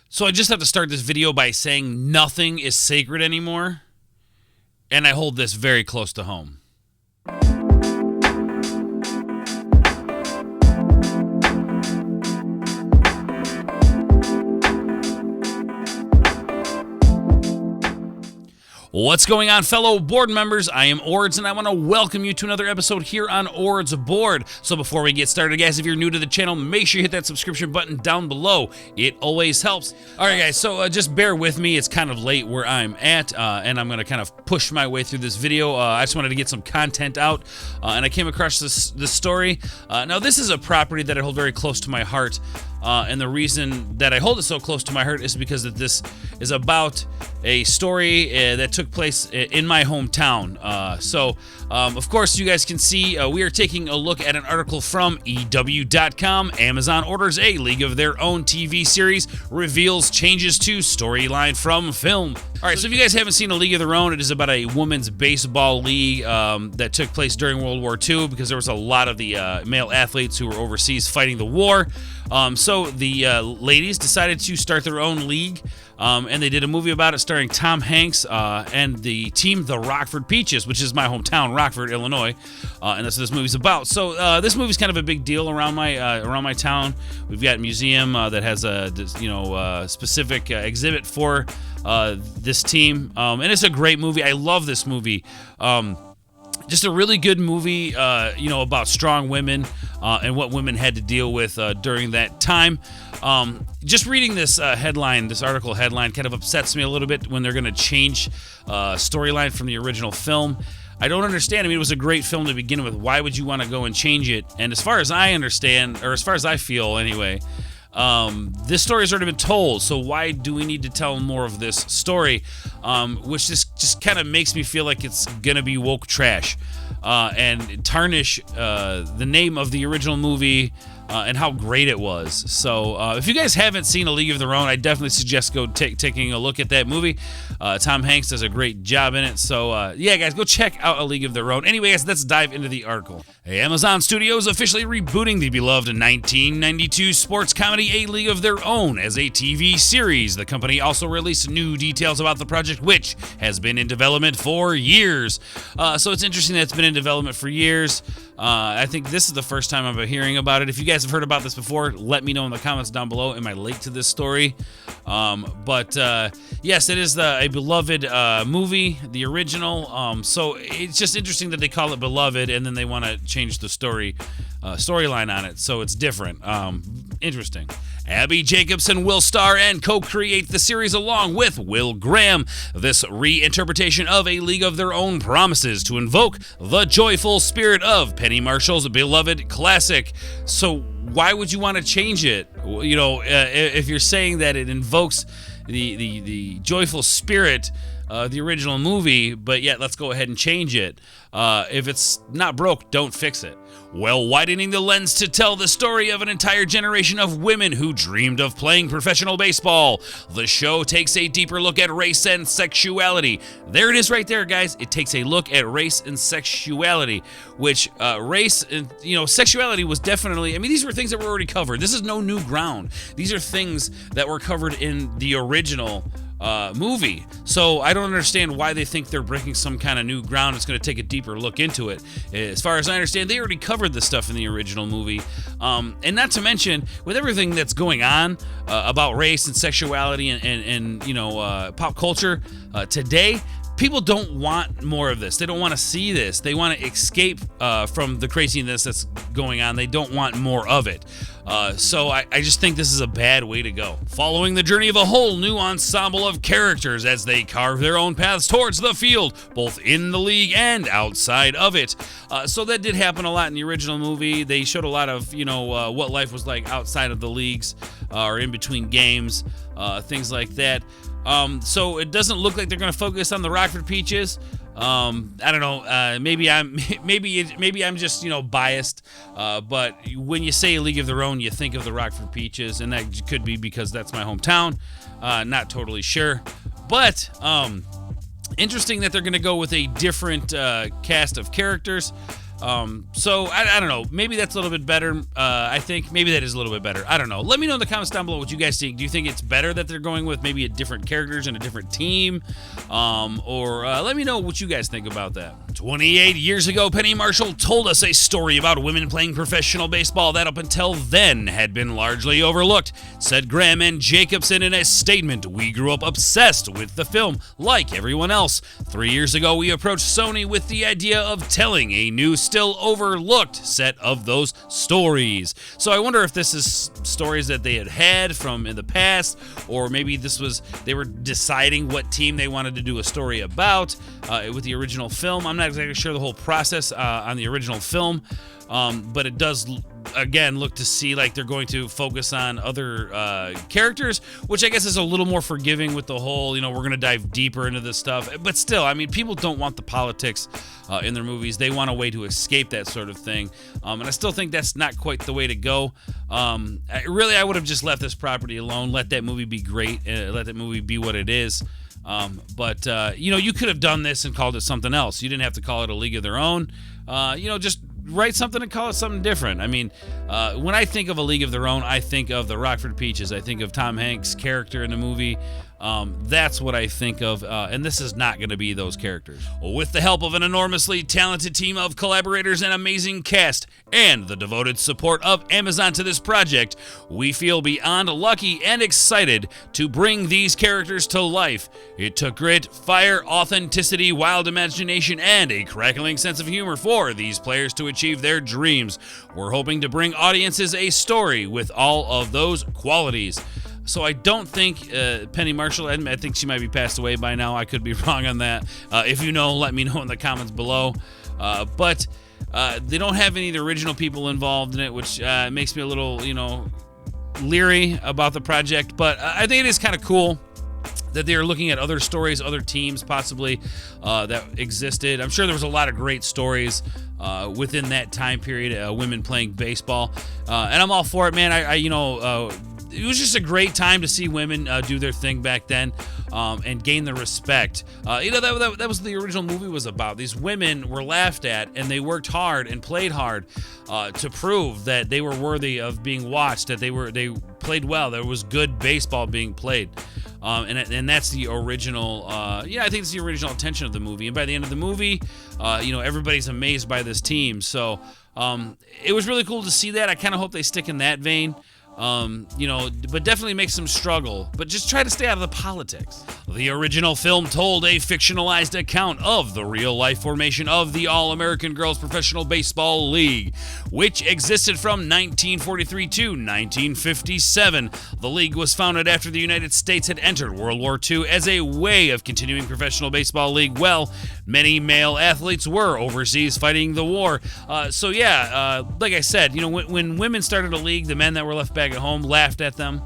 So I just have to start this video by saying nothing is sacred anymore, and I hold this very close to home. What's going on, fellow board members? I am Ords, and I want to welcome you to another episode here on Ords Board. So before we get started, guys, if you're new to the channel, make sure you hit that subscription button down below. It always helps. All right, guys, so just bear with me. It's kind of late where I'm at, and I'm going to kind of push my way through this video. I just wanted to get some content out, and I came across this story. Now, this is a property that I hold very close to my heart. And the reason that I hold it so close to my heart is because this is about a story that took place in my hometown. Of course, you guys can see we are taking a look at an article from EW.com. Amazon orders a League of Their Own TV series, reveals changes to storyline from film. All right, so if you guys haven't seen A League of Their Own, it is about a women's baseball league that took place during World War II because there was a lot of the male athletes who were overseas fighting the war. So the ladies decided to start their own league, and they did a movie about it starring Tom Hanks and the team, the Rockford Peaches, which is my hometown, Rockford, Illinois, and that's what this movie's about. So this movie's kind of a big deal around my town. We've got a museum that has a specific exhibit for this team, and it's a great movie. I love this movie. Just a really good movie, about strong women and what women had to deal with during that time. Just reading this article headline kind of upsets me a little bit when they're going to change storyline from the original film. I don't understand. I mean, it was a great film to begin with. Why would you want to go and change it? And as far as I understand, or as far as I feel anyway, this story has already been told, so why do we need to tell more of this story? Which just kind of makes me feel like it's gonna be woke trash and tarnish the name of the original movie and how great it was. So if you guys haven't seen A League of Their Own, I definitely suggest taking a look at that movie. Tom Hanks does a great job in it. So yeah, guys, go check out A League of Their Own. Anyway, guys, let's dive into the article. Amazon Studios officially rebooting the beloved 1992 sports comedy A League of Their Own as a TV series. The company also released new details about the project, which has been in development for years. So it's interesting that it's been in development for years. I think this is the first time I'm hearing about it. If you guys have heard about this before, let me know in the comments down below. Am I late to this story? Yes, it is a beloved movie, the original. So it's just interesting that they call it beloved and then they want to change the storyline on it. So it's different. Interesting. Abby Jacobson will star and co-create the series along with Will Graham. This reinterpretation of A League of Their Own promises to invoke the joyful spirit of Penny Marshall's beloved classic. So why would you want to change it? If you're saying that it invokes the joyful spirit the original movie, but yet let's go ahead and change it. If it's not broke, don't fix it. Well, widening the lens to tell the story of an entire generation of women who dreamed of playing professional baseball. The show takes a deeper look at race and sexuality. There it is right there, guys. It takes a look at race and sexuality, which race and, sexuality was definitely, these were things that were already covered. This is no new ground. These are things that were covered in the original movie. So I don't understand why they think they're breaking some kind of new ground. It's going to take a deeper look into it. As far as I understand, they already covered this stuff in the original movie. And not to mention, with everything that's going on about race and sexuality and pop culture today, people don't want more of this. They don't want to see this. They want to escape from the craziness that's going on. They don't want more of it. So I just think this is a bad way to go. Following the journey of a whole new ensemble of characters as they carve their own paths towards the field, both in the league and outside of it. So that did happen a lot in the original movie. They showed a lot of, what life was like outside of the leagues or in between games, things like that. So it doesn't look like they're going to focus on the Rockford Peaches. I don't know. Maybe I'm just biased. But when you say League of Their Own, you think of the Rockford Peaches, and that could be because that's my hometown. Not totally sure, but interesting that they're going to go with a different cast of characters. So I don't know. Maybe that's a little bit better. I think maybe that is a little bit better. I don't know. Let me know in the comments down below what you guys think. Do you think it's better that they're going with maybe a different characters and a different team? Or let me know what you guys think about that. 28 years ago, Penny Marshall told us a story about women playing professional baseball that up until then had been largely overlooked, said Graham and Jacobson in a statement. We grew up obsessed with the film, like everyone else. 3 years ago, we approached Sony with the idea of telling a new, still overlooked set of those stories. So I wonder if this is stories that they had from in the past, or maybe they were deciding what team they wanted to do a story about with the original film. I'm not exactly sure the whole process on the original film, but it does again look to see like they're going to focus on other characters, which I guess is a little more forgiving with the whole, we're going to dive deeper into this stuff. But still, I mean, people don't want the politics in their movies. They want a way to escape that sort of thing. And I still think that's not quite the way to go. I would have just left this property alone, let that movie be great, let that movie be what it is. But you could have done this and called it something else. You didn't have to call it A League of Their Own. Just write something and call it something different. I mean, when I think of A League of Their Own, I think of the Rockford Peaches. I think of Tom Hanks' character in the movie. That's what I think of, and this is not going to be those characters. With the help of an enormously talented team of collaborators and amazing cast, and the devoted support of Amazon to this project, we feel beyond lucky and excited to bring these characters to life. It took grit, fire, authenticity, wild imagination, and a crackling sense of humor for these players to achieve their dreams. We're hoping to bring audiences a story with all of those qualities. So I don't think Penny Marshall, I think she might be passed away by now. I could be wrong on that. If you know, let me know in the comments below. But they don't have any of the original people involved in it, which makes me a little, leery about the project. But I think it is kind of cool that they are looking at other stories, other teams possibly that existed. I'm sure there was a lot of great stories within that time period, women playing baseball. And I'm all for it, man. It was just a great time to see women do their thing back then and gain the respect. That was the original movie was about. These women were laughed at, and they worked hard and played hard to prove that they were worthy of being watched, that they played well, there was good baseball being played. And that's the original, I think it's the original intention of the movie. And by the end of the movie, everybody's amazed by this team. So it was really cool to see that. I kind of hope they stick in that vein. But definitely makes them struggle. But just try to stay out of the politics. The original film told a fictionalized account of the real-life formation of the All-American Girls Professional Baseball League, which existed from 1943 to 1957. The league was founded after the United States had entered World War II as a way of continuing professional baseball league. Well, many male athletes were overseas fighting the war. Like I said, when women started a league, the men that were left back at home laughed at them.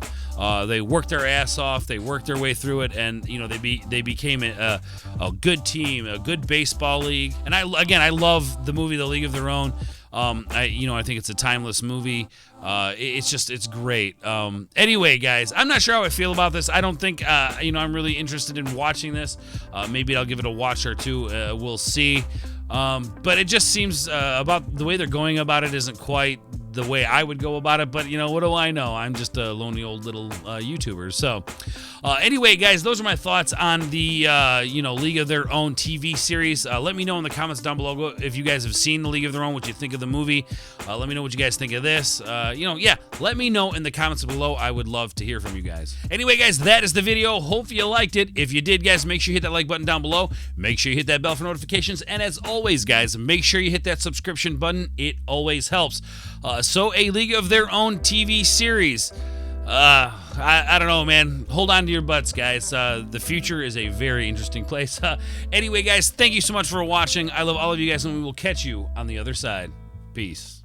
They worked their ass off. They worked their way through it, and they became a good team, a good baseball league. And I love the movie The League of Their Own. I think it's a timeless movie. It's great. Anyway, guys, I'm not sure how I feel about this. I don't think I'm really interested in watching this. Maybe I'll give it a watch or two. We'll see. But it just seems about the way they're going about it isn't quite the way I would go about it, but what do I know? I'm just a lonely old little YouTuber. So anyway, guys, those are my thoughts on the League of Their Own TV series. Let me know in the comments down below if you guys have seen the League of Their Own, what you think of the movie. Let me know what you guys think of this. Let me know in the comments below. I would love to hear from you guys. Anyway, guys, that is the video. Hope you liked it. If you did, guys, make sure you hit that like button down below. Make sure you hit that bell for notifications, and as always, guys, make sure you hit that subscription button. It always helps. So a League of Their Own TV series. I don't know, man. Hold on to your butts, guys. The future is a very interesting place. Anyway, guys, thank you so much for watching. I love all of you guys, and we will catch you on the other side. Peace.